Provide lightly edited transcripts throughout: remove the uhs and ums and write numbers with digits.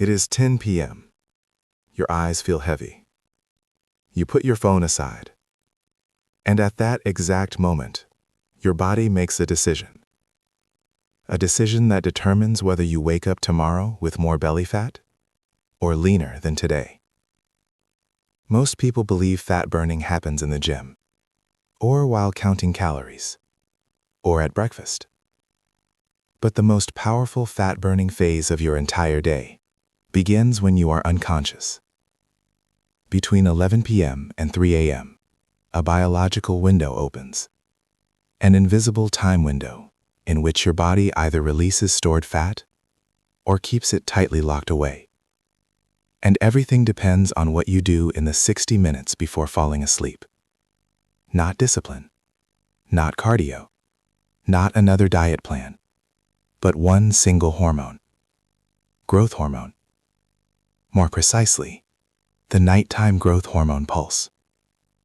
It is 10 p.m. Your eyes feel heavy. You put your phone aside. And at that exact moment, your body makes a decision. A decision that determines whether you wake up tomorrow with more belly fat or leaner than today. Most people believe fat burning happens in the gym, or while counting calories, or at breakfast. But the most powerful fat-burning phase of your entire day begins when you are unconscious. Between 11 p.m. and 3 a.m., a biological window opens, an invisible time window in which your body either releases stored fat or keeps it tightly locked away. And everything depends on what you do in the 60 minutes before falling asleep. Not discipline, not cardio, not another diet plan, but one single hormone, growth hormone. More precisely, the nighttime growth hormone pulse,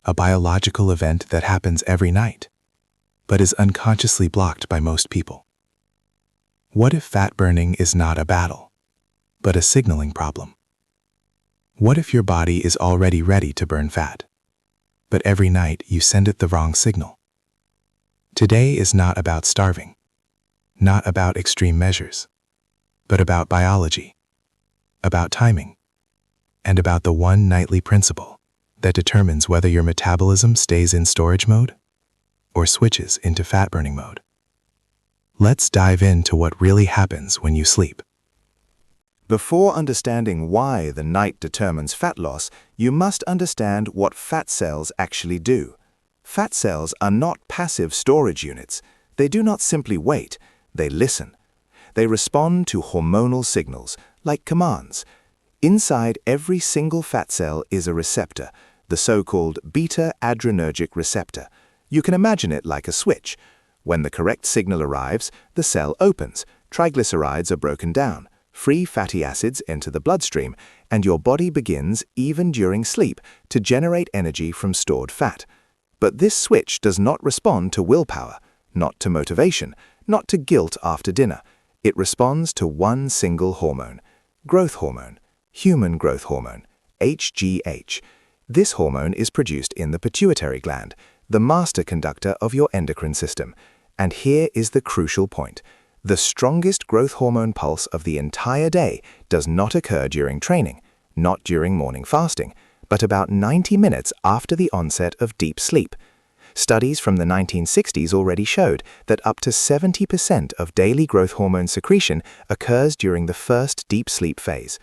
a biological event that happens every night, but is unconsciously blocked by most people. What if fat burning is not a battle, but a signaling problem? What if your body is already ready to burn fat, but every night you send it the wrong signal? Today is not about starving, not about extreme measures, but about biology, about timing, and about the one nightly principle that determines whether your metabolism stays in storage mode or switches into fat-burning mode. Let's dive into what really happens when you sleep. Before understanding why the night determines fat loss, you must understand what fat cells actually do. Fat cells are not passive storage units. They do not simply wait. They listen. They respond to hormonal signals, like commands. Inside every single fat cell is a receptor, the so-called beta-adrenergic receptor. You can imagine it like a switch. When the correct signal arrives, the cell opens, triglycerides are broken down, free fatty acids enter the bloodstream, and your body begins, even during sleep, to generate energy from stored fat. But this switch does not respond to willpower, not to motivation, not to guilt after dinner. It responds to one single hormone, growth hormone, human growth hormone, HGH. This hormone is produced in the pituitary gland, the master conductor of your endocrine system. And here is the crucial point. The strongest growth hormone pulse of the entire day does not occur during training, not during morning fasting, but about 90 minutes after the onset of deep sleep. Studies from the 1960s already showed that up to 70% of daily growth hormone secretion occurs during the first deep sleep phase.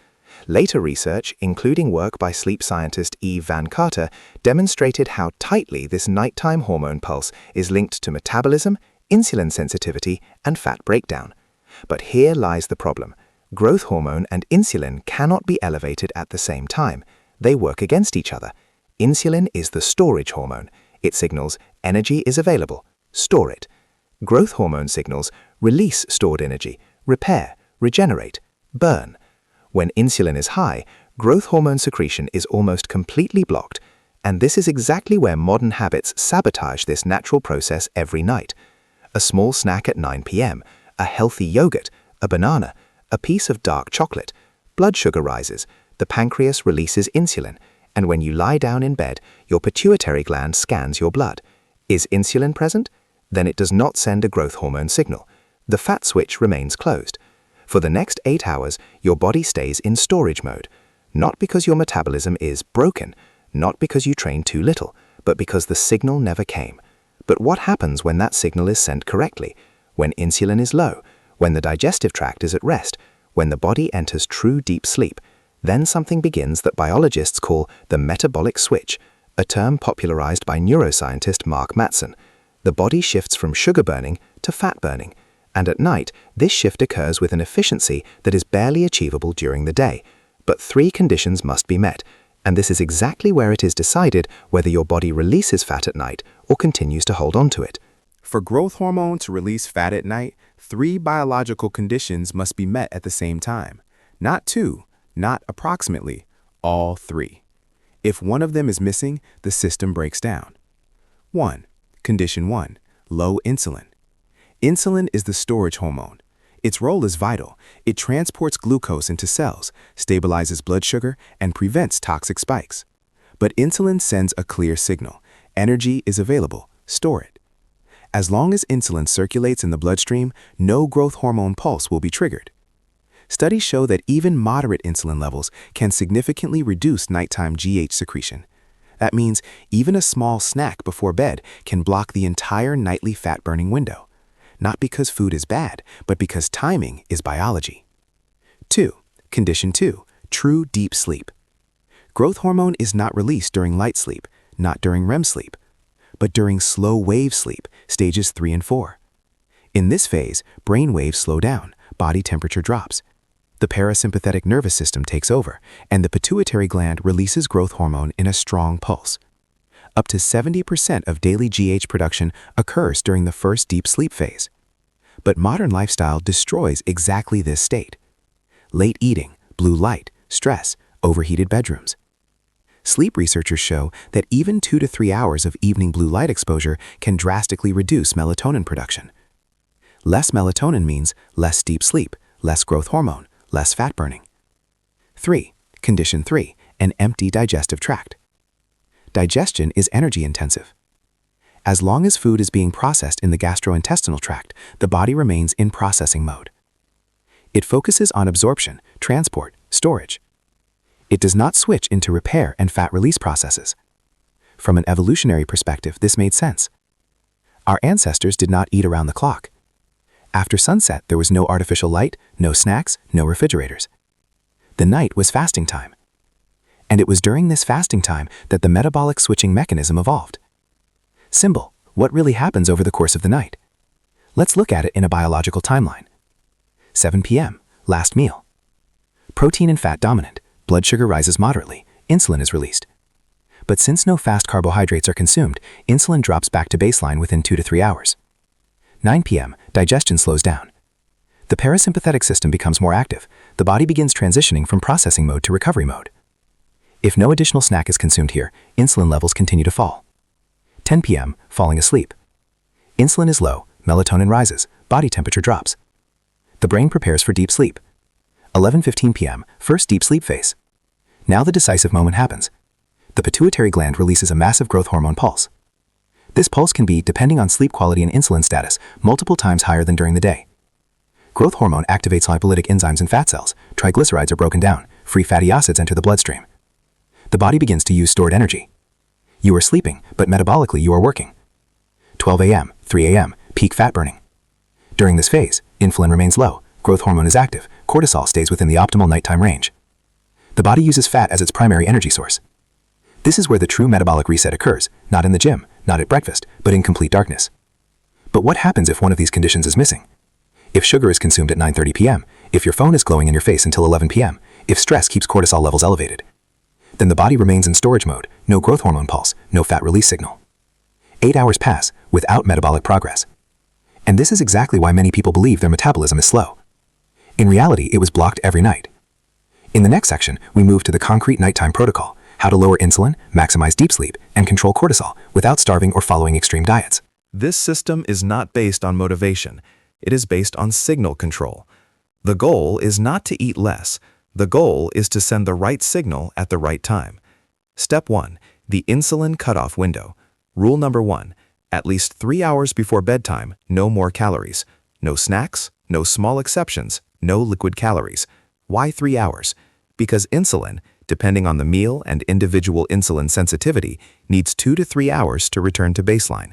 Later research, including work by sleep scientist Eve Van Carter, demonstrated how tightly this nighttime hormone pulse is linked to metabolism, insulin sensitivity, and fat breakdown. But here lies the problem. Growth hormone and insulin cannot be elevated at the same time. They work against each other. Insulin is the storage hormone. It signals energy is available, store it. Growth hormone signals release stored energy, repair, regenerate, burn. When insulin is high, growth hormone secretion is almost completely blocked, and this is exactly where modern habits sabotage this natural process every night. A small snack at 9 p.m., a healthy yogurt, a banana, a piece of dark chocolate, blood sugar rises, the pancreas releases insulin, and when you lie down in bed, your pituitary gland scans your blood. Is insulin present? Then it does not send a growth hormone signal. The fat switch remains closed. For the next 8 hours, your body stays in storage mode, not because your metabolism is broken, not because you trained too little, but because the signal never came. But what happens when that signal is sent correctly? When insulin is low, when the digestive tract is at rest, when the body enters true deep sleep, then something begins that biologists call the metabolic switch, a term popularized by neuroscientist Mark Mattson. The body shifts from sugar burning to fat burning, and at night, this shift occurs with an efficiency that is barely achievable during the day. But 3 conditions must be met, and this is exactly where it is decided whether your body releases fat at night or continues to hold on to it. For growth hormone to release fat at night, 3 biological conditions must be met at the same time. Not 2, not approximately, all 3. If one of them is missing, the system breaks down. 1. Condition 1. Low insulin. Insulin is the storage hormone. Its role is vital. It transports glucose into cells, stabilizes blood sugar, and prevents toxic spikes. But insulin sends a clear signal. Energy is available. Store it. As long as insulin circulates in the bloodstream, no growth hormone pulse will be triggered. Studies show that even moderate insulin levels can significantly reduce nighttime GH secretion. That means even a small snack before bed can block the entire nightly fat-burning window. Not because food is bad, but because timing is biology. 2. Condition 2. True deep sleep. Growth hormone is not released during light sleep, not during REM sleep, but during slow wave sleep, stages 3 and 4. In this phase, brain waves slow down, body temperature drops. The parasympathetic nervous system takes over, and the pituitary gland releases growth hormone in a strong pulse. Up to 70% of daily GH production occurs during the first deep sleep phase. But modern lifestyle destroys exactly this state. Late eating, blue light, stress, overheated bedrooms. Sleep researchers show that even 2 to 3 hours of evening blue light exposure can drastically reduce melatonin production. Less melatonin means less deep sleep, less growth hormone, less fat burning. 3. Condition 3. An empty digestive tract. Digestion is energy intensive. As long as food is being processed in the gastrointestinal tract, the body remains in processing mode. It focuses on absorption, transport, storage. It does not switch into repair and fat release processes. From an evolutionary perspective, this made sense. Our ancestors did not eat around the clock. After sunset, there was no artificial light, no snacks, no refrigerators. The night was fasting time. And it was during this fasting time that the metabolic switching mechanism evolved. Symbol: what really happens over the course of the night? Let's look at it in a biological timeline. 7 p.m., last meal. Protein and fat dominant, blood sugar rises moderately, insulin is released. But since no fast carbohydrates are consumed, insulin drops back to baseline within 2 to 3 hours. 9 p.m., digestion slows down. The parasympathetic system becomes more active. The body begins transitioning from processing mode to recovery mode. If no additional snack is consumed here, insulin levels continue to fall. 10 p.m., falling asleep. Insulin is low, melatonin rises, body temperature drops. The brain prepares for deep sleep. 11:15 p.m., first deep sleep phase. Now the decisive moment happens. The pituitary gland releases a massive growth hormone pulse. This pulse can be, depending on sleep quality and insulin status, multiple times higher than during the day. Growth hormone activates lipolytic enzymes in fat cells. Triglycerides are broken down. Free fatty acids enter the bloodstream. The body begins to use stored energy. You are sleeping, but metabolically you are working. 12 a.m., 3 a.m., peak fat burning. During this phase, insulin remains low, growth hormone is active, cortisol stays within the optimal nighttime range. The body uses fat as its primary energy source. This is where the true metabolic reset occurs, not in the gym, not at breakfast, but in complete darkness. But what happens if one of these conditions is missing? If sugar is consumed at 9:30 p.m., if your phone is glowing in your face until 11 p.m., if stress keeps cortisol levels elevated, then the body remains in storage mode, no growth hormone pulse, no fat release signal. 8 hours pass without metabolic progress. And this is exactly why many people believe their metabolism is slow. In reality, it was blocked every night. In the next section, we move to the concrete nighttime protocol, how to lower insulin, maximize deep sleep, and control cortisol without starving or following extreme diets. This system is not based on motivation. It is based on signal control. The goal is not to eat less. The goal is to send the right signal at the right time. Step 1. The insulin cutoff window. Rule number 1. At least 3 hours before bedtime, no more calories. No snacks, no small exceptions, no liquid calories. Why 3 hours? Because insulin, depending on the meal and individual insulin sensitivity, needs 2 to 3 hours to return to baseline.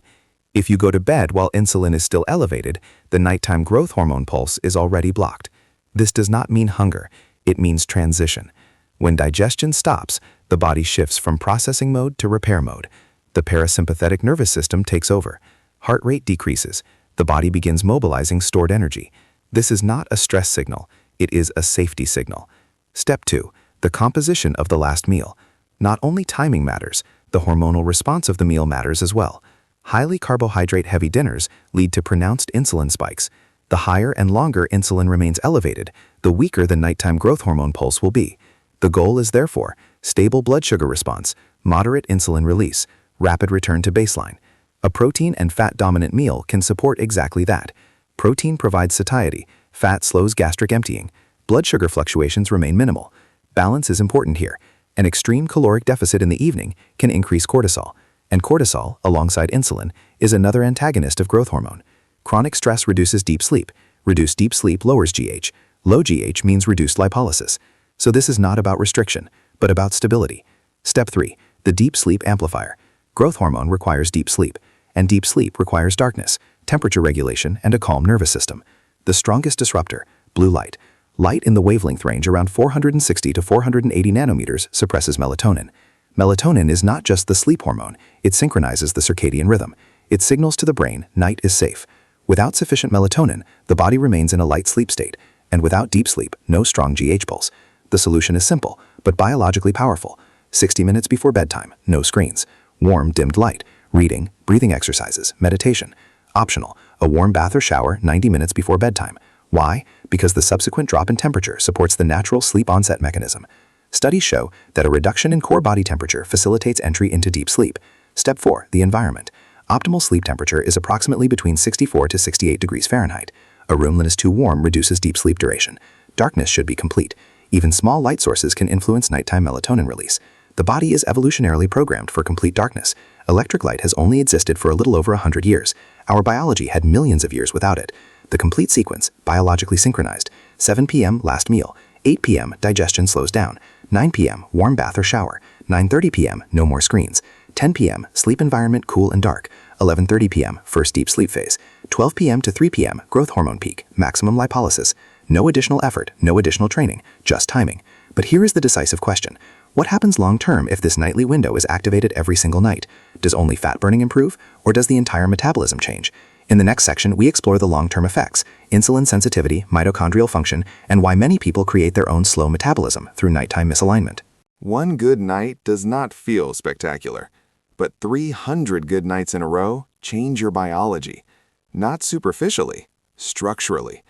If you go to bed while insulin is still elevated, the nighttime growth hormone pulse is already blocked. This does not mean hunger. It means transition. When digestion stops, the body shifts from processing mode to repair mode. The parasympathetic nervous system takes over. Heart rate decreases. The body begins mobilizing stored energy. This is not a stress signal. It is a safety signal. Step 2. The composition of the last meal. Not only timing matters, the hormonal response of the meal matters as well. Highly carbohydrate-heavy dinners lead to pronounced insulin spikes. The higher and longer insulin remains elevated, the weaker the nighttime growth hormone pulse will be. The goal is therefore stable blood sugar response, moderate insulin release, rapid return to baseline. A protein and fat-dominant meal can support exactly that. Protein provides satiety. Fat slows gastric emptying. Blood sugar fluctuations remain minimal. Balance is important here. An extreme caloric deficit in the evening can increase cortisol, and cortisol, alongside insulin, is another antagonist of growth hormone. Chronic stress reduces deep sleep. Reduced deep sleep lowers GH. Low GH means reduced lipolysis. So this is not about restriction, but about stability. Step 3. The deep sleep amplifier. Growth hormone requires deep sleep, and deep sleep requires darkness, temperature regulation, and a calm nervous system. The strongest disruptor, blue light. Light in the wavelength range around 460 to 480 nanometers suppresses melatonin. Melatonin is not just the sleep hormone, it synchronizes the circadian rhythm. It signals to the brain night is safe. Without sufficient melatonin, the body remains in a light sleep state, and without deep sleep, no strong GH pulse. The solution is simple, but biologically powerful. 60 minutes before bedtime, no screens. Warm, dimmed light. Reading, breathing exercises, meditation. Optional, a warm bath or shower 90 minutes before bedtime. Why? Because the subsequent drop in temperature supports the natural sleep onset mechanism. Studies show that a reduction in core body temperature facilitates entry into deep sleep. Step 4. The environment. Optimal sleep temperature is approximately between 64 to 68 degrees Fahrenheit. A room that is too warm reduces deep sleep duration. Darkness should be complete. Even small light sources can influence nighttime melatonin release. The body is evolutionarily programmed for complete darkness. Electric light has only existed for a little over 100 years. Our biology had millions of years without it. The complete sequence, biologically synchronized. 7 p.m. last meal. 8 p.m. digestion slows down. 9 p.m. warm bath or shower. 9:30 p.m. no more screens. 10 p.m. sleep environment cool and dark. 11:30 p.m. first deep sleep phase. 12 p.m. to 3 p.m. growth hormone peak, maximum lipolysis. No additional effort, no additional training, just timing. But here is the decisive question. What happens long-term if this nightly window is activated every single night? Does only fat burning improve, or does the entire metabolism change? In the next section, we explore the long-term effects, insulin sensitivity, mitochondrial function, and why many people create their own slow metabolism through nighttime misalignment. One good night does not feel spectacular, but 300 good nights in a row change your biology, not superficially, structurally.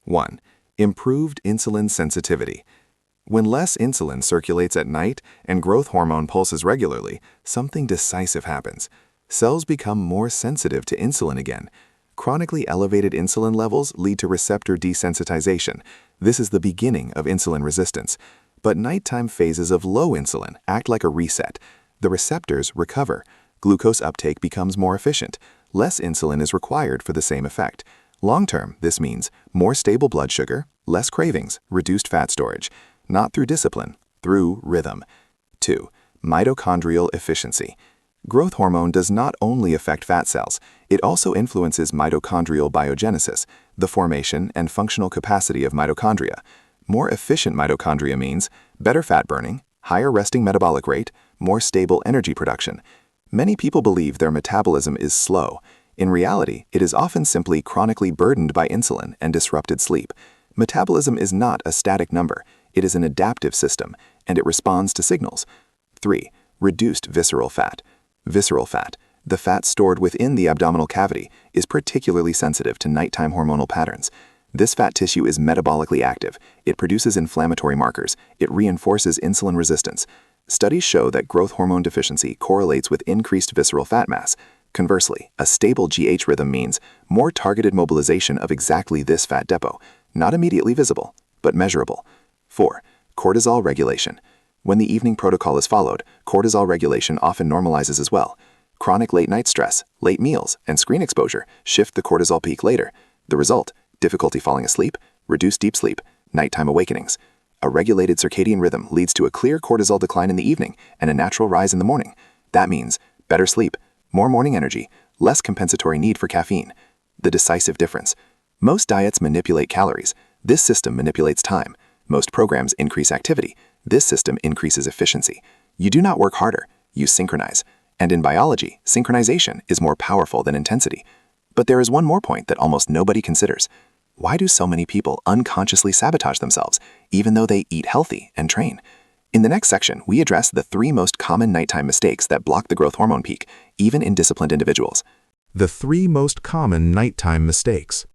1. Improved insulin sensitivity. When less insulin circulates at night and growth hormone pulses regularly, something decisive happens. Cells become more sensitive to insulin again. Chronically elevated insulin levels lead to receptor desensitization. This is the beginning of insulin resistance. But nighttime phases of low insulin act like a reset. The receptors recover. Glucose uptake becomes more efficient. Less insulin is required for the same effect. Long-term, this means more stable blood sugar, less cravings, reduced fat storage. Not through discipline, through rhythm. 2. Mitochondrial efficiency. Growth hormone does not only affect fat cells, it also influences mitochondrial biogenesis, the formation and functional capacity of mitochondria. More efficient mitochondria means better fat burning, higher resting metabolic rate, more stable energy production. Many people believe their metabolism is slow. In reality, it is often simply chronically burdened by insulin and disrupted sleep. Metabolism is not a static number. It is an adaptive system, and it responds to signals. 3. Reduced visceral fat. Visceral fat, the fat stored within the abdominal cavity, is particularly sensitive to nighttime hormonal patterns. This fat tissue is metabolically active. It produces inflammatory markers. It reinforces insulin resistance. Studies show that growth hormone deficiency correlates with increased visceral fat mass. Conversely, a stable GH rhythm means more targeted mobilization of exactly this fat depot, not immediately visible, but measurable. 4. Cortisol regulation. When the evening protocol is followed, cortisol regulation often normalizes as well. Chronic late-night stress, late meals, and screen exposure shift the cortisol peak later. The result, difficulty falling asleep, reduced deep sleep, nighttime awakenings. A regulated circadian rhythm leads to a clear cortisol decline in the evening and a natural rise in the morning. That means better sleep, more morning energy, less compensatory need for caffeine. The decisive difference. Most diets manipulate calories. This system manipulates time. Most programs increase activity. This system increases efficiency. You do not work harder, you synchronize. And in biology, synchronization is more powerful than intensity. But there is one more point that almost nobody considers. Why do so many people unconsciously sabotage themselves, even though they eat healthy and train? In the next section, we address the 3 most common nighttime mistakes that block the growth hormone peak, even in disciplined individuals. The 3 most common nighttime mistakes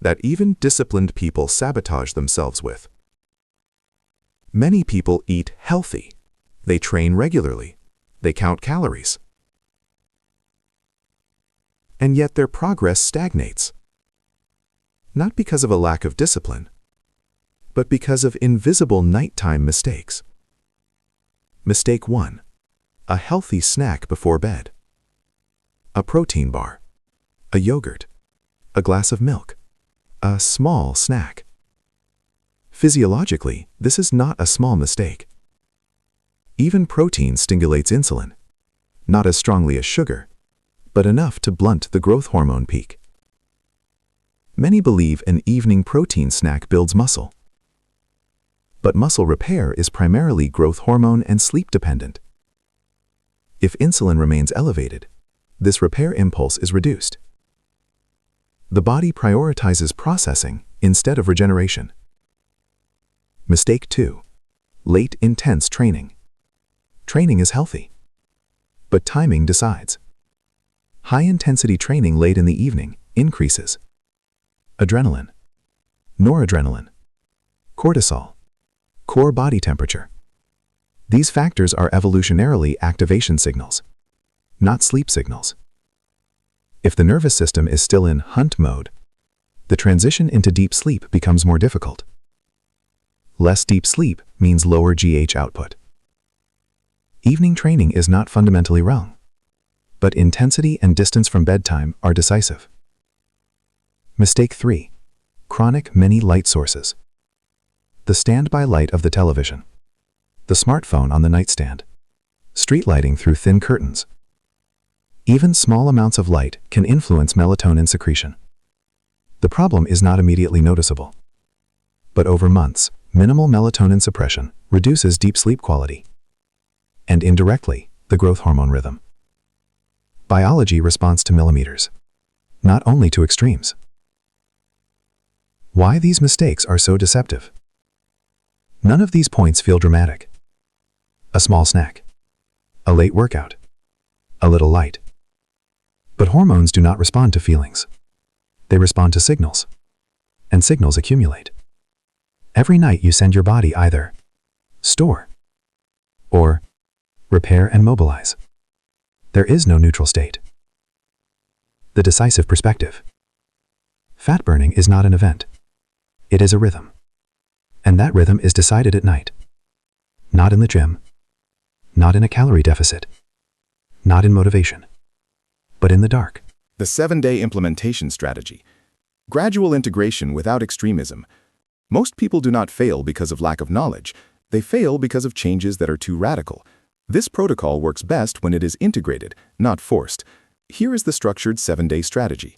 that even disciplined people sabotage themselves with. Many people eat healthy. They train regularly. They count calories. And yet their progress stagnates. not because of a lack of discipline, but because of invisible nighttime mistakes. Mistake 1. A healthy snack before bed. A protein bar, a yogurt, a glass of milk, a small snack. Physiologically, this is not a small mistake. Even protein stimulates insulin, not as strongly as sugar, but enough to blunt the growth hormone peak. Many believe an evening protein snack builds muscle. But muscle repair is primarily growth hormone and sleep dependent. If insulin remains elevated, this repair impulse is reduced. The body prioritizes processing instead of regeneration. Mistake 2. Late intense training. Training is healthy, but timing decides. High-intensity training late in the evening increases adrenaline, noradrenaline, cortisol, core body temperature. These factors are evolutionarily activation signals, not sleep signals. If the nervous system is still in hunt mode, the transition into deep sleep becomes more difficult. Less deep sleep means lower GH output. Evening training is not fundamentally wrong, but intensity and distance from bedtime are decisive. Mistake 3. Chronic many light sources. The standby light of the television, the smartphone on the nightstand, street lighting through thin curtains. Even small amounts of light can influence melatonin secretion. The problem is not immediately noticeable, but over months, minimal melatonin suppression reduces deep sleep quality, and indirectly, the growth hormone rhythm. Biology responds to millimeters, not only to extremes. Why these mistakes are so deceptive? None of these points feel dramatic. A small snack, a late workout, a little light. But hormones do not respond to feelings. They respond to signals, and signals accumulate. Every night you send your body either store or repair and mobilize. There is no neutral state. The decisive perspective. Fat burning is not an event. It is a rhythm. And that rhythm is decided at night. Not in the gym, not in a calorie deficit, not in motivation, but in the dark. The 7-day implementation strategy. Gradual integration without extremism. Most people do not fail because of lack of knowledge. They fail because of changes that are too radical. This protocol works best when it is integrated, not forced. Here is the structured 7-day strategy.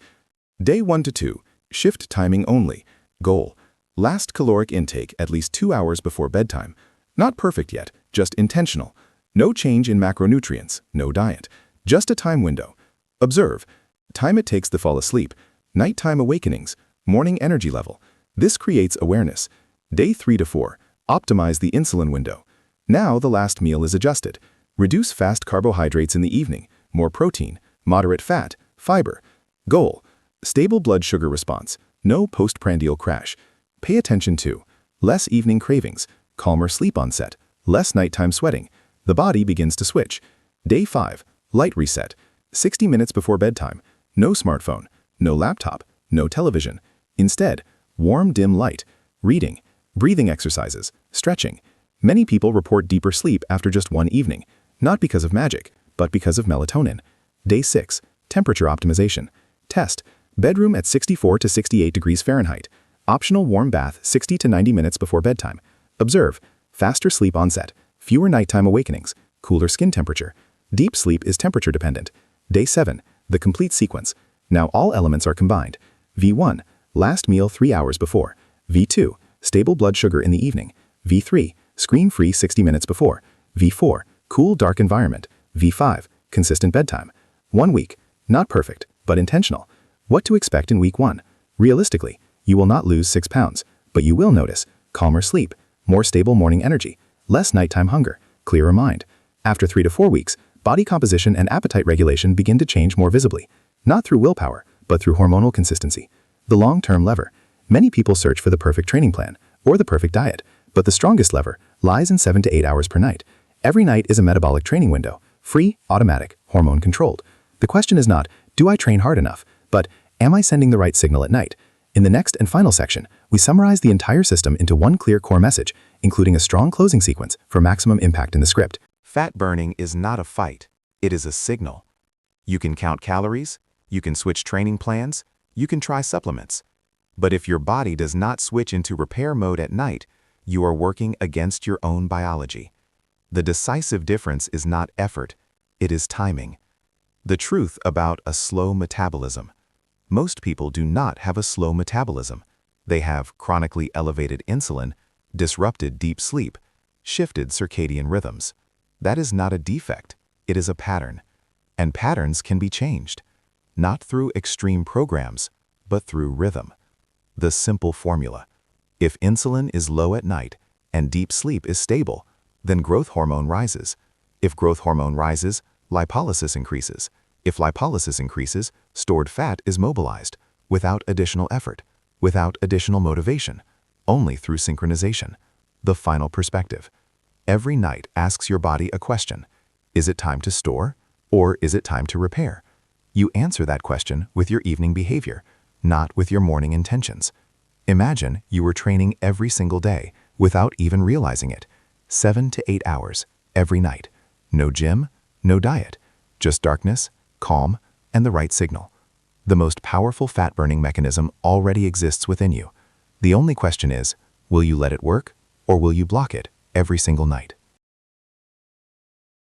Day 1 to 2, shift timing only. Goal: last caloric intake at least 2 hours before bedtime. Not perfect yet, just intentional. No change in macronutrients, no diet. Just a time window. Observe. Time it takes to fall asleep. Nighttime awakenings. Morning energy level. This creates awareness. Day 3 to 4, optimize the insulin window. Now the last meal is adjusted. Reduce fast carbohydrates in the evening. More protein, moderate fat, fiber. Goal: stable blood sugar response. No postprandial crash. Pay attention to less evening cravings, calmer sleep onset, less nighttime sweating. The body begins to switch. Day 5, light reset. 60 minutes before bedtime. No smartphone, no laptop, no television. Instead, warm dim light, reading, breathing exercises, stretching. Many people report deeper sleep after just one evening, not because of magic, but because of melatonin. Day 6, temperature optimization. Test, bedroom at 64 to 68 degrees Fahrenheit. Optional warm bath 60 to 90 minutes before bedtime. Observe, faster sleep onset, fewer nighttime awakenings, cooler skin temperature. Deep sleep is temperature dependent. Day 7, the complete sequence. Now all elements are combined. V1, last meal 3 hours before. V2, stable blood sugar in the evening. V3, screen-free 60 minutes before. V4, cool dark environment. V5, consistent bedtime. 1 week, not perfect, but intentional. What to expect in week 1? Realistically, you will not lose 6 pounds, but you will notice calmer sleep, more stable morning energy, less nighttime hunger, clearer mind. After 3 to 4 weeks, body composition and appetite regulation begin to change more visibly, not through willpower, but through hormonal consistency. The long-term lever. Many people search for the perfect training plan or the perfect diet, but the strongest lever lies in 7 to 8 hours per night. Every night is a metabolic training window, free, automatic, hormone-controlled. The question is not, do I train hard enough, but am I sending the right signal at night? In the next and final section, we summarize the entire system into one clear core message, including a strong closing sequence for maximum impact in the script. Fat burning is not a fight, it is a signal. You can count calories, you can switch training plans, you can try supplements. But if your body does not switch into repair mode at night, you are working against your own biology. The decisive difference is not effort, it is timing. The truth about a slow metabolism. Most people do not have a slow metabolism. They have chronically elevated insulin, disrupted deep sleep, shifted circadian rhythms. That is not a defect, it is a pattern. And patterns can be changed, not through extreme programs, but through rhythm. The simple formula. If insulin is low at night and deep sleep is stable, then growth hormone rises. If growth hormone rises, lipolysis increases. If lipolysis increases, stored fat is mobilized, without additional effort, without additional motivation, only through synchronization. The final perspective. Every night asks your body a question. Is it time to store, or is it time to repair? You answer that question with your evening behavior, not with your morning intentions. Imagine you were training every single day without even realizing it. 7 to 8 hours, every night. No gym, no diet, just darkness, calm, and the right signal. The most powerful fat-burning mechanism already exists within you. The only question is, will you let it work, or will you block it every single night?